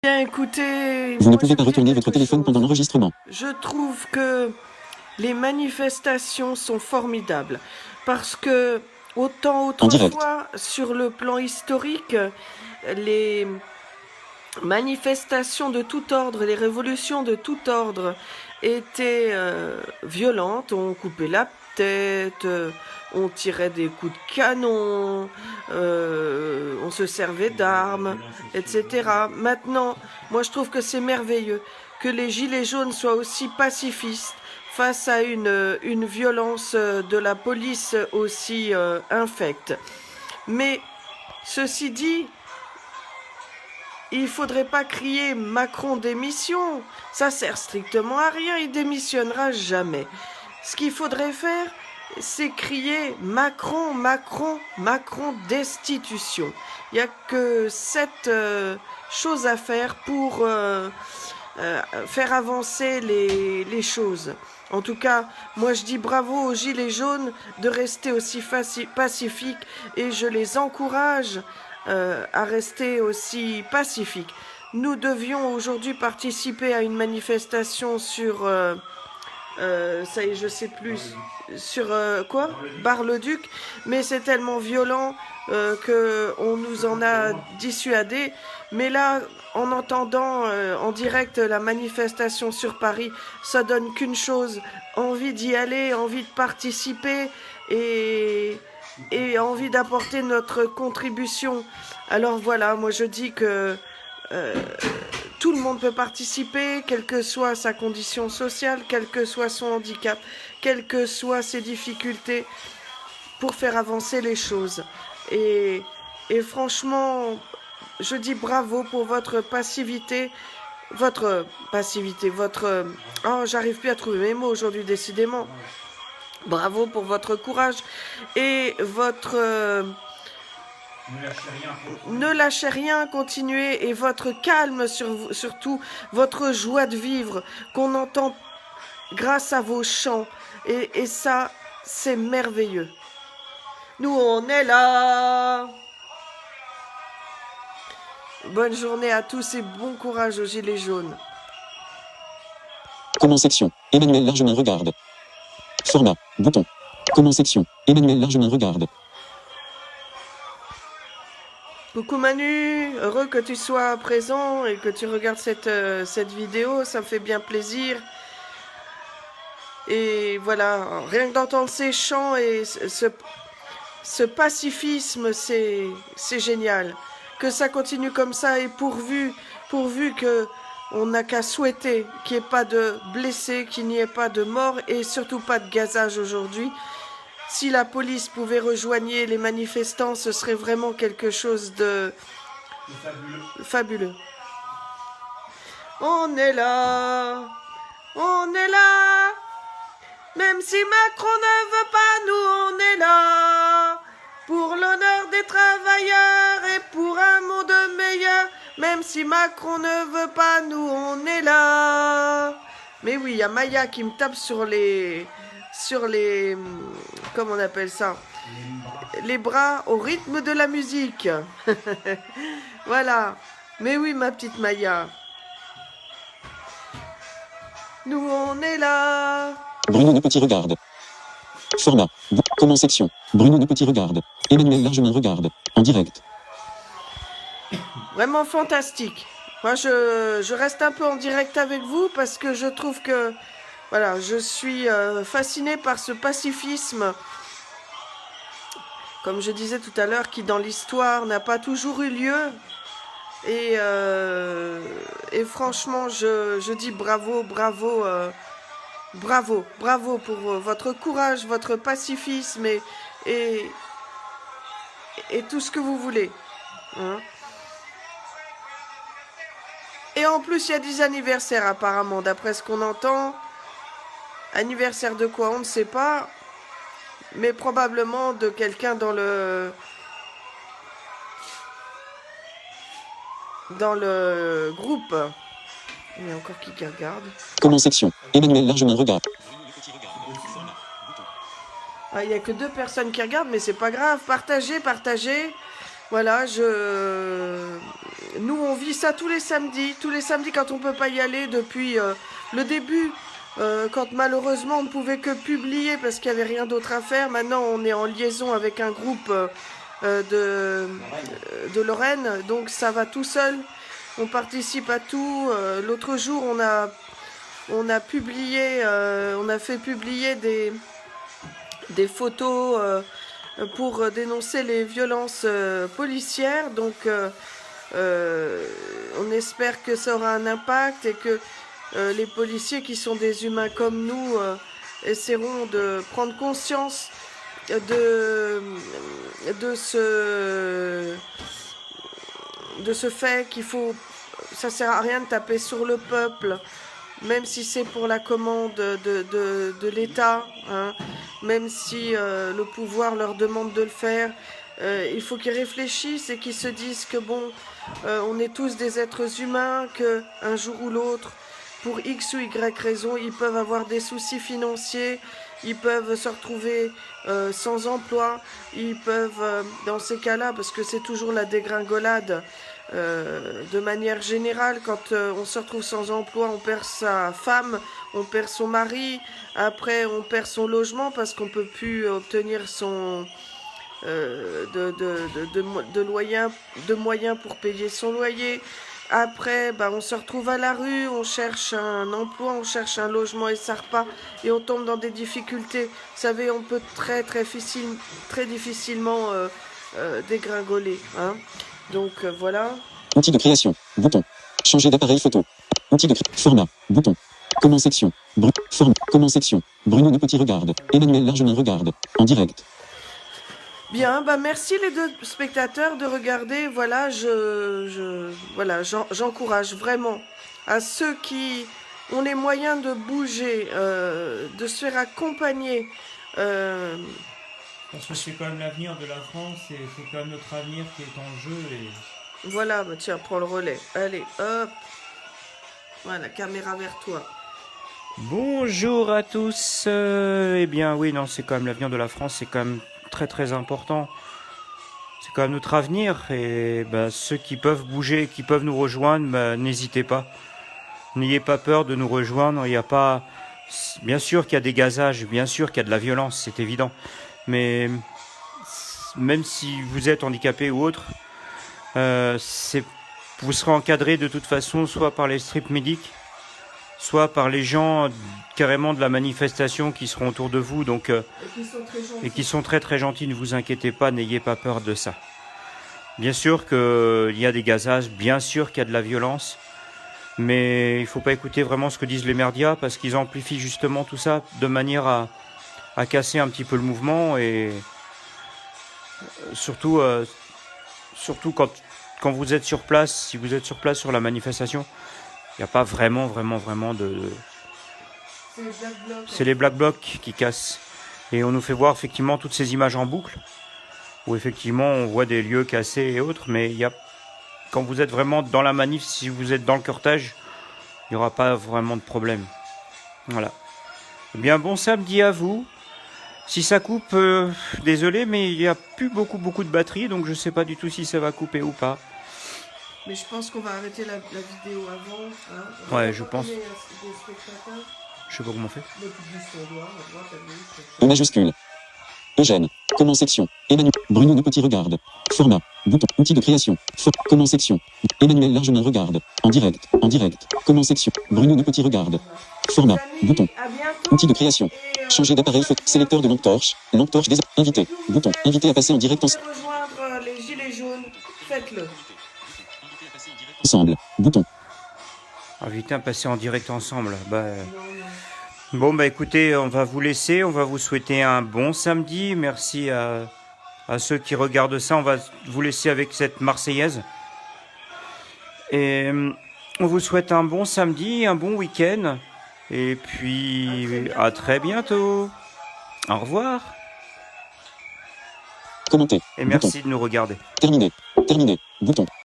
Bien, écoutez, Vous ne moi, pouvez je pas veux dire retourner votre quelque téléphone chose. pendant l'enregistrement. Je trouve que les manifestations sont formidables parce que autant En direct. autrefois, sur le plan historique, les manifestations de tout ordre, les révolutions de tout ordre étaient violentes. On coupait la tête, on tirait des coups de canon, on se servait d'armes, etc. Maintenant, moi je trouve que c'est merveilleux que les gilets jaunes soient aussi pacifistes face à une violence de la police aussi infecte. Mais ceci dit, il faudrait pas crier Macron démission. Ça sert strictement à rien, il démissionnera jamais. Ce qu'il faudrait faire, c'est crier Macron, Macron, Macron destitution. Il n'y a que cette chose à faire pour faire avancer les choses. En tout cas, moi je dis bravo aux Gilets jaunes de rester aussi pacifiques et je les encourage à rester aussi pacifiques. Nous devions aujourd'hui participer à une manifestation sur, ça y est, je sais plus, sur quoi, Bar-le-Duc, mais c'est tellement violent qu'on nous en a dissuadé. Mais là, en entendant en direct la manifestation sur Paris, ça donne qu'une chose, envie d'y aller, envie de participer et envie d'apporter notre contribution. Alors voilà, moi je dis que tout le monde peut participer, quelle que soit sa condition sociale, quel que soit son handicap, quelles que soient ses difficultés, pour faire avancer les choses. Et franchement, je dis bravo pour votre passivité, votre... Oh, j'arrive plus à trouver mes mots aujourd'hui, décidément. Bravo pour votre courage et votre... Ne lâchez rien, continuez, et votre calme, surtout votre joie de vivre, qu'on entend grâce à vos chants. Et ça, c'est merveilleux. Nous, on est là. Bonne journée à tous et bon courage aux Gilets jaunes. Comment section. Emmanuel Largemin regarde. Format. Bouton. Comment section. Emmanuel Largemin regarde. Coucou Manu, heureux que tu sois présent et que tu regardes cette vidéo, ça me fait bien plaisir. Et voilà, rien que d'entendre ces chants et ce pacifisme, c'est génial. Que ça continue comme ça et pourvu que on n'a qu'à souhaiter qu'il n'y ait pas de blessés, qu'il n'y ait pas de morts et surtout pas de gazage aujourd'hui. Si la police pouvait rejoindre les manifestants, ce serait vraiment quelque chose de fabuleux. On est là, on est là. Même si Macron ne veut pas, nous on est là. Pour l'honneur des travailleurs et pour un monde meilleur. Même si Macron ne veut pas, nous on est là. Mais oui, il y a Maya qui me tape sur les... comment on appelle ça, les bras au rythme de la musique. Voilà. Mais oui, ma petite Maya. Nous, on est là. Bruno Ne Petit regarde. Format. Comment section. Bruno Ne Petit regarde. Emmanuel Largemin regarde. En direct. Vraiment fantastique. Moi, je reste un peu en direct avec vous parce que je trouve que... Voilà, je suis fascinée par ce pacifisme, comme je disais tout à l'heure, qui dans l'histoire n'a pas toujours eu lieu. Et franchement, je dis bravo, bravo, bravo, bravo pour votre courage, votre pacifisme et tout ce que vous voulez. Hein. Et en plus, il y a des anniversaires apparemment, d'après ce qu'on entend. Anniversaire de quoi, on ne sait pas. Mais probablement de quelqu'un dans le groupe. Il y a encore qui regarde. Comment section. Emmanuel Largemin regarde. Ah, il n'y a que 2 personnes qui regardent, mais c'est pas grave. Partagez, partagez. Voilà, nous on vit ça tous les samedis quand on peut pas y aller depuis le début, quand malheureusement on ne pouvait que publier parce qu'il n'y avait rien d'autre à faire. Maintenant on est en liaison avec un groupe de Lorraine, donc ça va tout seul. On participe à tout. L'autre jour on a publié, on a fait publier des photos pour dénoncer les violences policières. Donc on espère que ça aura un impact et que les policiers qui sont des humains comme nous essaieront de prendre conscience de ce fait qu'il faut, ça sert à rien de taper sur le peuple, même si c'est pour la commande de l'État, hein, même si le pouvoir leur demande de le faire. Il faut qu'ils réfléchissent et qu'ils se disent que bon, on est tous des êtres humains, que un jour ou l'autre, pour X ou Y raison, ils peuvent avoir des soucis financiers, ils peuvent se retrouver sans emploi, ils peuvent, dans ces cas-là, parce que c'est toujours la dégringolade, de manière générale, quand on se retrouve sans emploi, on perd sa femme, on perd son mari, après on perd son logement parce qu'on peut plus obtenir son de moyens pour payer son loyer. Après, bah, on se retrouve à la rue, on cherche un emploi, on cherche un logement et ça repart, et on tombe dans des difficultés. Vous savez, on peut très difficilement dégringoler, hein. Donc voilà. Outil de création. Bouton. Changer d'appareil photo. Outil de format. Bouton. Comment section. Forme. Comment section. Bruno Ne Petit regarde. Emmanuel Largemin regarde. En direct. Bien, bah merci les deux spectateurs de regarder. Voilà, voilà, j'encourage vraiment à ceux qui ont les moyens de bouger, de se faire accompagner. Parce que c'est quand même l'avenir de la France et c'est quand même notre avenir qui est en jeu. Et Voilà, bah tiens, prends le relais. Allez, hop. Voilà, caméra vers toi. bonjour à tous. Eh bien, oui, non, c'est quand même l'avenir de la France, c'est quand même très très important. C'est quand même notre avenir et bah, ceux qui peuvent bouger, qui peuvent nous rejoindre, bah, n'hésitez pas. N'ayez pas peur de nous rejoindre. Il n'y a pas, bien sûr qu'il y a des gazages, bien sûr qu'il y a de la violence, c'est évident. Mais même si vous êtes handicapé ou autre, vous serez encadré de toute façon soit par les strip médics, soit par les gens carrément de la manifestation qui seront autour de vous, donc et qui sont très très gentils. Ne vous inquiétez pas, n'ayez pas peur de ça. Bien sûr qu'il y a des gazages, bien sûr qu'il y a de la violence, mais il ne faut pas écouter vraiment ce que disent les médias parce qu'ils amplifient justement tout ça de manière à casser un petit peu le mouvement et surtout quand vous êtes sur place, si vous êtes sur place sur la manifestation, il n'y a pas vraiment de... C'est les Black Blocs qui cassent. Et on nous fait voir effectivement toutes ces images en boucle, où effectivement on voit des lieux cassés et autres, mais quand vous êtes vraiment dans la manif, si vous êtes dans le cortège, il n'y aura pas vraiment de problème. Voilà. Eh bien, bon samedi à vous. Si ça coupe, désolé, mais il n'y a plus beaucoup de batterie, donc je ne sais pas du tout si ça va couper ou pas. Mais je pense qu'on va arrêter la vidéo avant. Hein. Ouais, je pense. Des spectateurs. Je sais pas comment on fait. E majuscule. Eugène. Comment section. Emmanuel. Bruno Ne Petit regarde. Format. Bouton. Outil de création. Comment section. Emmanuel Largemin regarde. En direct. Comment section. Bruno Ne Petit regarde. Format. Bouton. À bientôt. Outil de création. Changer d'appareil photo. Sélecteur de lampe torche. Lampe torche des invité. Bouton. Invité à passer en direct Rejoindre les gilets jaunes. Faites-le. ensemble. Bouton. Invité à passer en direct ensemble. Bon, écoutez, on va vous laisser. On va vous souhaiter un bon samedi. Merci à ceux qui regardent ça. On va vous laisser avec cette Marseillaise. Et on vous souhaite un bon samedi, un bon week-end. Et puis, à très bientôt. Au revoir. Commenter. Et merci de nous regarder. Terminé. Bouton.